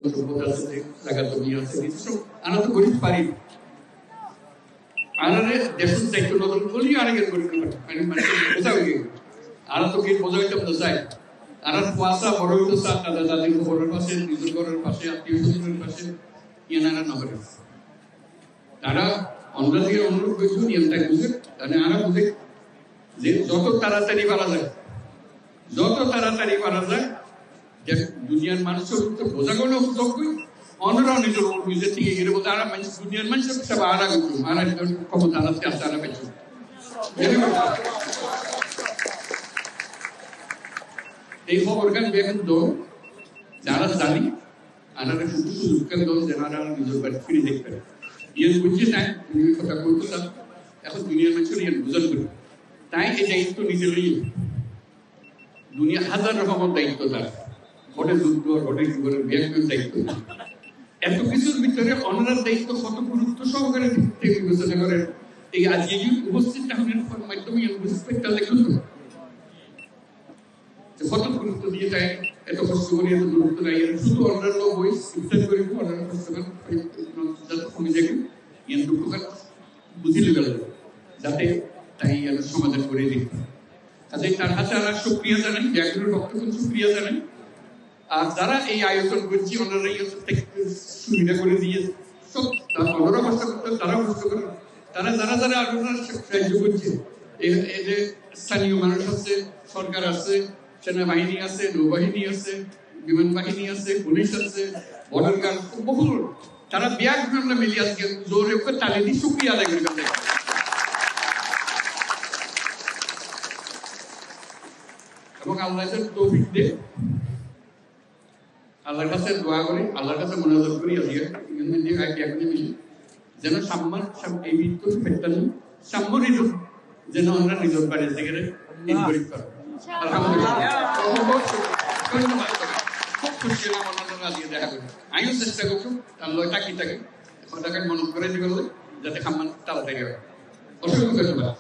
সভ্যতা আছে, জায়গা জমি আছে, কিছু আমরা তো গরিব পারি আনারে দেশের দায়িত্ব নতুন বলি আরেকের গরিব মানে বোঝা হয়ে গেল আর তো কি বোঝা হইতাম না চাই আর কুয়াশা বড় হইতো চা দাদা দাদির ঘরের পাশে নিজের ঘরের পাশে আত্মীয় স্বজনের পাশে ইয়েনারা নগরে তারা আমরা দিয়ে অনুরোধ করছি নিয়মটা বুঝে তাহলে আরা বুঝে যে যত তাড়াতাড়ি পারা যায় যে দুনিয়ার মানুষের তো বোঝা গেল তখন অন্যরাও নিজের নিজের থেকে গেলে বলতে আর মানুষ দুনিয়ার মানুষের সব আরা করতো আরা ক্ষমতা আনাতে আসতে আরা পেয়েছে এই খবরখান বেগুন দো যারা জানি আনারা শুধু সুযোগ দো যারা নিজের বাড়ি ফিরে দেখতে ইয়ে বুঝছে না তুমি কথা বলতো না এখন দুনিয়ার মানুষের ইয়ে বুঝান করি তাই এই দায়িত্ব নিজে লই দুনিয়া হাজার রকমের দায়িত্ব তার ঘটে যুদ্ধ ঘটে জীবনের ব্যক্তির দায়িত্ব এত কিছুর ভিতরে অনার দায়িত্ব কত গুরুত্ব সহকারে বিবেচনা করেন এই আজকে উপস্থিত থাকার মাধ্যমে বুঝতে দেখুন কত গুরুত্ব দিয়ে যায় এত কষ্ট করে এত গুরুত্ব নাই শুধু অন্যান্য বই চিন্তা করে অন্যান্য কষ্টকর কমে যাবে ইয়ান দুঃখকার বুঝিলে গেল যাতে তাই সমাধান করে দিতে কাজে তার হাতে আমরা সুক্রিয়া জানাই ব্যাকরণ বক্তব্য সুক্রিয়া জানাই আর যারা এই আয়োজন করছি ওনারা সুবিধা করে দিয়ে সব ওনারা কষ্ট করতেন তারাও কষ্ট করেন তারা যারা যারা আপনারা সাহায্য করছে এই যে স্থানীয় মানুষ আছে সরকার আছে সেনাবাহিনী আছে নৌবাহিনী আছে বিমান বাহিনী আছে পুলিশ আছে বর্ডার গার্ড বহু তারা ব্যাগ আমরা মিলিয়ে আজকে জোরে তালে দিয়ে সুক্রিয়া আদায় করে এবং আল্লাহ তৌফিক দে আল্লাহর কাছে দোয়া করি আল্লাহর কাছে মনোযোগ করি যেন সাম্মান এই মৃত্যুর ফেরতান সাম্যরই যেন আমরা নিজের বাড়ির থেকে ইনকরিক করি আলহামদুলিল্লাহ খুব খুশি হলাম অন্যরা দিয়ে দেখা করি আমিও চেষ্টা করছি আল্লাহ টাকি থাকে মনে করে দিবে যাতে সাম্মান তাড়াতাড়ি হয় অসংখ্য ধন্যবাদ